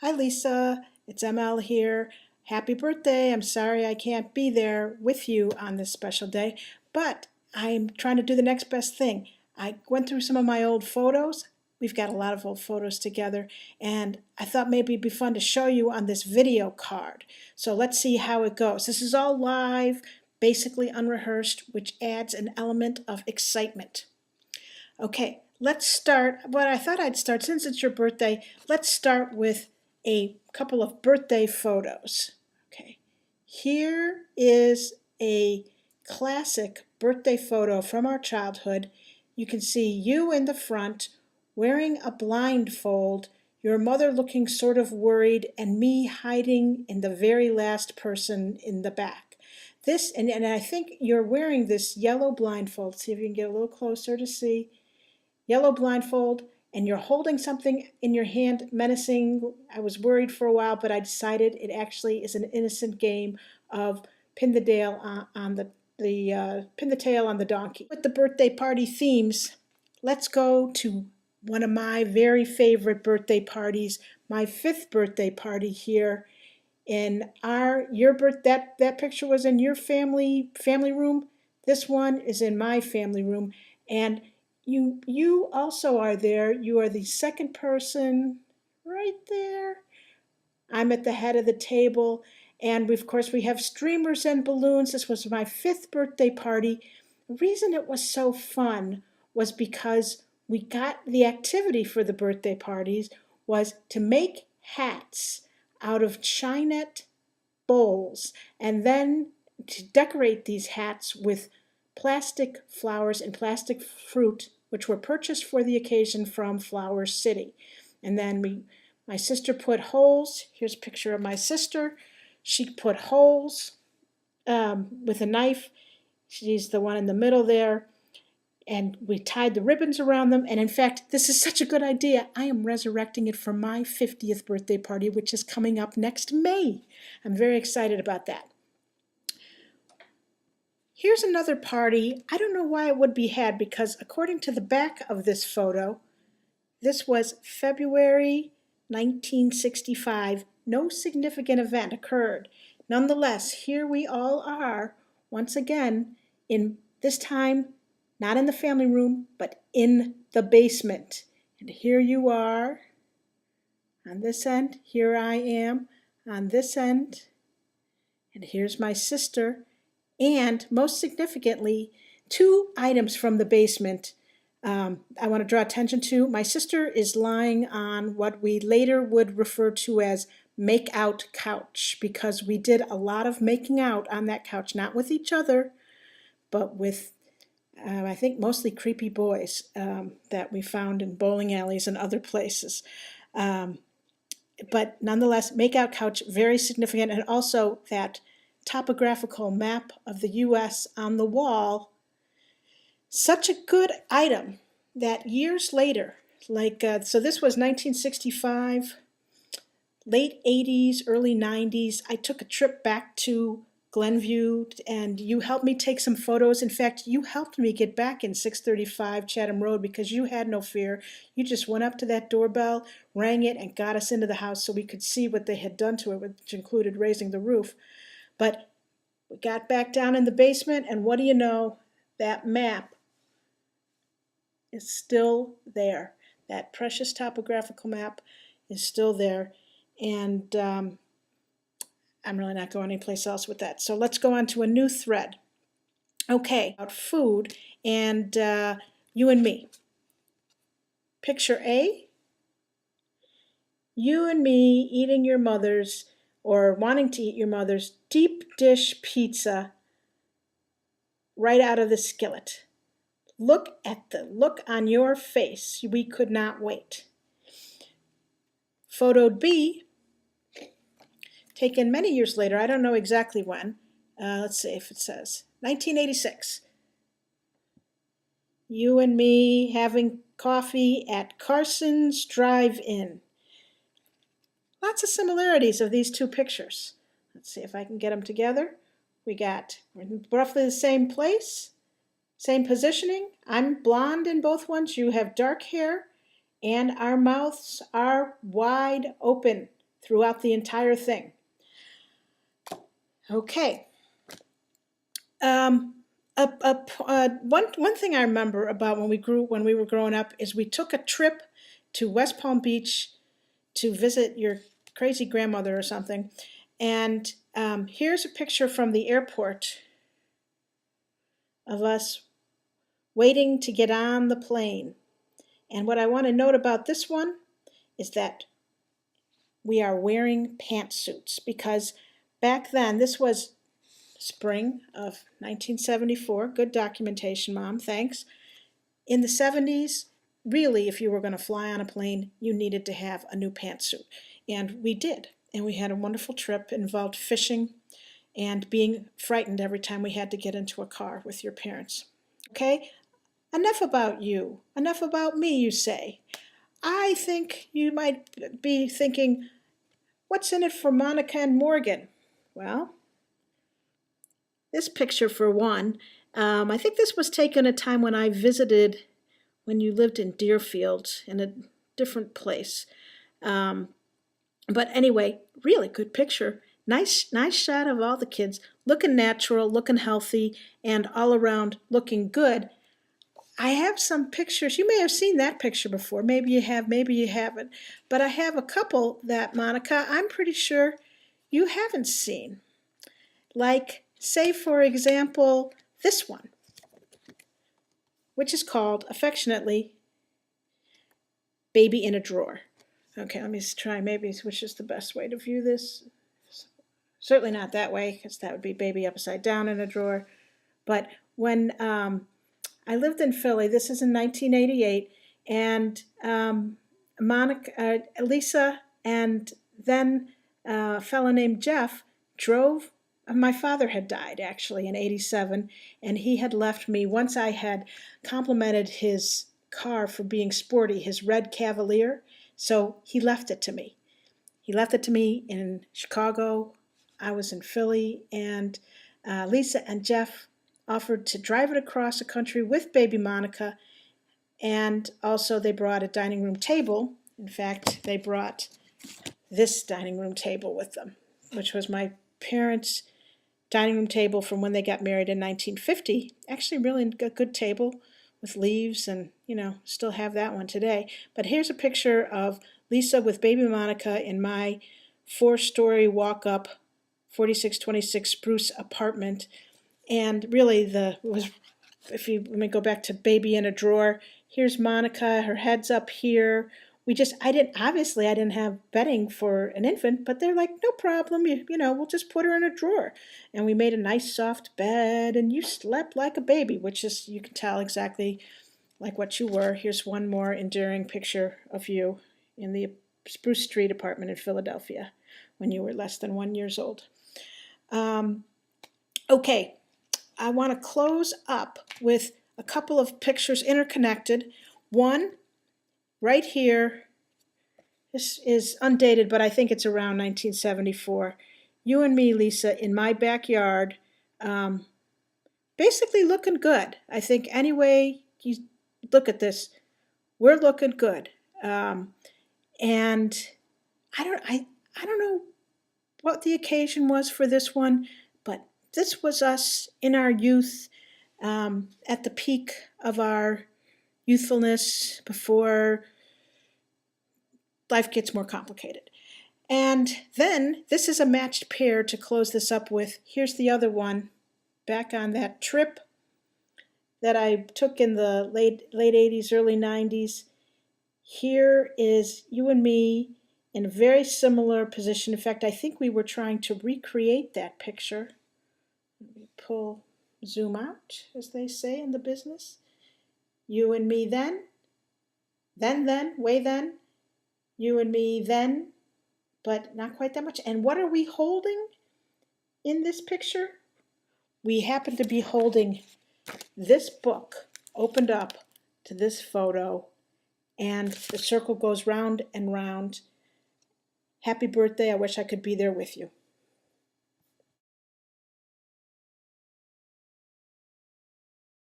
Hi Lisa, it's ML here. Happy birthday. I'm sorry I can't be there with you on this special day, but I'm trying to do the next best thing. I went through some of my old photos. We've got a lot of old photos together, and I thought maybe it'd be fun to show you on this video card. So let's see how it goes. This is all live, basically unrehearsed, which adds an element of excitement. Okay, let's start. Well, I thought I'd start, since it's your birthday, let's start with a couple of birthday photos. Okay, here is a classic birthday photo from our childhood. You can see you in the front wearing a blindfold, your mother looking sort of worried, and me hiding in the very last person in the back. This, and I think you're wearing this yellow blindfold. See if you can get a little closer to see. Yellow blindfold, and you're holding something in your hand, menacing. I was worried for a while, but I decided it actually is an innocent game of pin the tail on pin the tail on the donkey. With the birthday party themes, let's go to one of my very favorite birthday parties, my 5th birthday party here in that picture was in your family room. This one is in my family room, and you also are there. You are the second person right there. I'm at the head of the table, and of course we have streamers and balloons. This was my 5th birthday party. The reason it was so fun was because we got the activity for the birthday parties was to make hats out of Chinette bowls, and then to decorate these hats with plastic flowers and plastic fruit, which were purchased for the occasion from Flower City. And then my sister put holes. Here's a picture of my sister. She put holes with a knife. She's the one in the middle there. And we tied the ribbons around them. And in fact, this is such a good idea. I am resurrecting it for my 50th birthday party, which is coming up next May. I'm very excited about that. Here's another party. I don't know why it would be had, because according to the back of this photo, this was February 1965. No significant event occurred. Nonetheless, here we all are, once again, in this time, not in the family room, but in the basement. And here you are on this end. Here I am on this end. And here's my sister. And most significantly, 2 items from the basement I want to draw attention to. My sister is lying on what we later would refer to as make-out couch, because we did a lot of making out on that couch, not with each other, but with I think mostly creepy boys that we found in bowling alleys and other places. But nonetheless, make-out couch, very significant, and also that topographical map of the U.S. on the wall. Such a good item that years later, so this was 1965, late 80s, early 90s, I took a trip back to Glenview, and you helped me take some photos. In fact, you helped me get back in 635 Chatham Road, because you had no fear. You just went up to that doorbell, rang it, and got us into the house so we could see what they had done to it, which included raising the roof. But we got back down in the basement, and what do you know? That map is still there. That precious topographical map is still there. And I'm really not going anyplace else with that. So let's go on to a new thread. Okay, about food and you and me. Picture A, you and me eating your mother's, or wanting to eat your mother's, deep dish pizza right out of the skillet. Look at the look on your face. We could not wait. Photo B, taken many years later. I don't know exactly when. Let's see if it says 1986. You and me having coffee at Carson's Drive-In. Lots of similarities of these 2 pictures. Let's see if I can get them together. We're in roughly the same place, same positioning. I'm blonde in both ones. You have dark hair, and our mouths are wide open. throughout the entire thing. Okay. One thing I remember about when we were growing up is we took a trip to West Palm Beach to visit your crazy grandmother or something. And here's a picture from the airport of us waiting to get on the plane. And what I want to note about this one is that we are wearing pantsuits, because back then, this was spring of 1974. Good documentation, Mom, thanks. In the 70s, really, if you were going to fly on a plane, you needed to have a new pantsuit. And we did. And we had a wonderful trip. It involved fishing and being frightened every time we had to get into a car with your parents. Okay? Enough about you. Enough about me, you say. I think you might be thinking, what's in it for Monica and Morgan? Well, this picture for one, I think this was taken at a time when I visited when you lived in Deerfield in a different place. But anyway, really good picture. Nice shot of all the kids, looking natural, looking healthy, and all around looking good. I have some pictures. You may have seen that picture before. Maybe you have, maybe you haven't. But I have a couple that, Monica, I'm pretty sure you haven't seen. Like, say, for example, this one, which is called, affectionately, Baby in a Drawer. Okay, let me try maybe which is the best way to view this. Certainly not that way, because that would be baby upside down in a drawer. But when I lived in Philly, this is in 1988, and Lisa and then a fellow named Jeff drove. My father had died, actually, in 87, and he had left me, once I had complimented his car for being sporty, his red Cavalier, so he left it to me. He left it to me in Chicago. I was in Philly, and Lisa and Jeff offered to drive it across the country with baby Monica, and also they brought a dining room table. In fact, they brought this dining room table with them, which was my parents' dining room table from when they got married in 1950. Actually, really a good table with leaves, and still have that one today. But here's a picture of Lisa with baby Monica in my 4-story walk-up 4626 Spruce apartment. And really, if you let me go back to Baby in a Drawer, here's Monica, her head's up here. I didn't have bedding for an infant, but they're like, no problem, we'll just put her in a drawer. And we made a nice soft bed, and you slept like a baby, which is, you can tell exactly like what you were. Here's one more enduring picture of you in the Spruce Street apartment in Philadelphia when you were less than 1 year old. Okay, I want to close up with a couple of pictures interconnected. One, right here, this is undated, but I think it's around 1974. You and me, Lisa, in my backyard, basically looking good. I think any way you look at this, we're looking good. And I don't know what the occasion was for this one, but this was us in our youth, at the peak of our youthfulness before life gets more complicated. And then this is a matched pair to close this up with. Here's the other one, back on that trip that I took in the late 80s, early 90s. Here is you and me in a very similar position. In fact, I think we were trying to recreate that picture. Let me zoom out, as they say in the business. You and me then, way then. You and me then, but not quite that much. And what are we holding in this picture? We happen to be holding this book opened up to this photo, and the circle goes round and round. Happy birthday. I wish I could be there with you.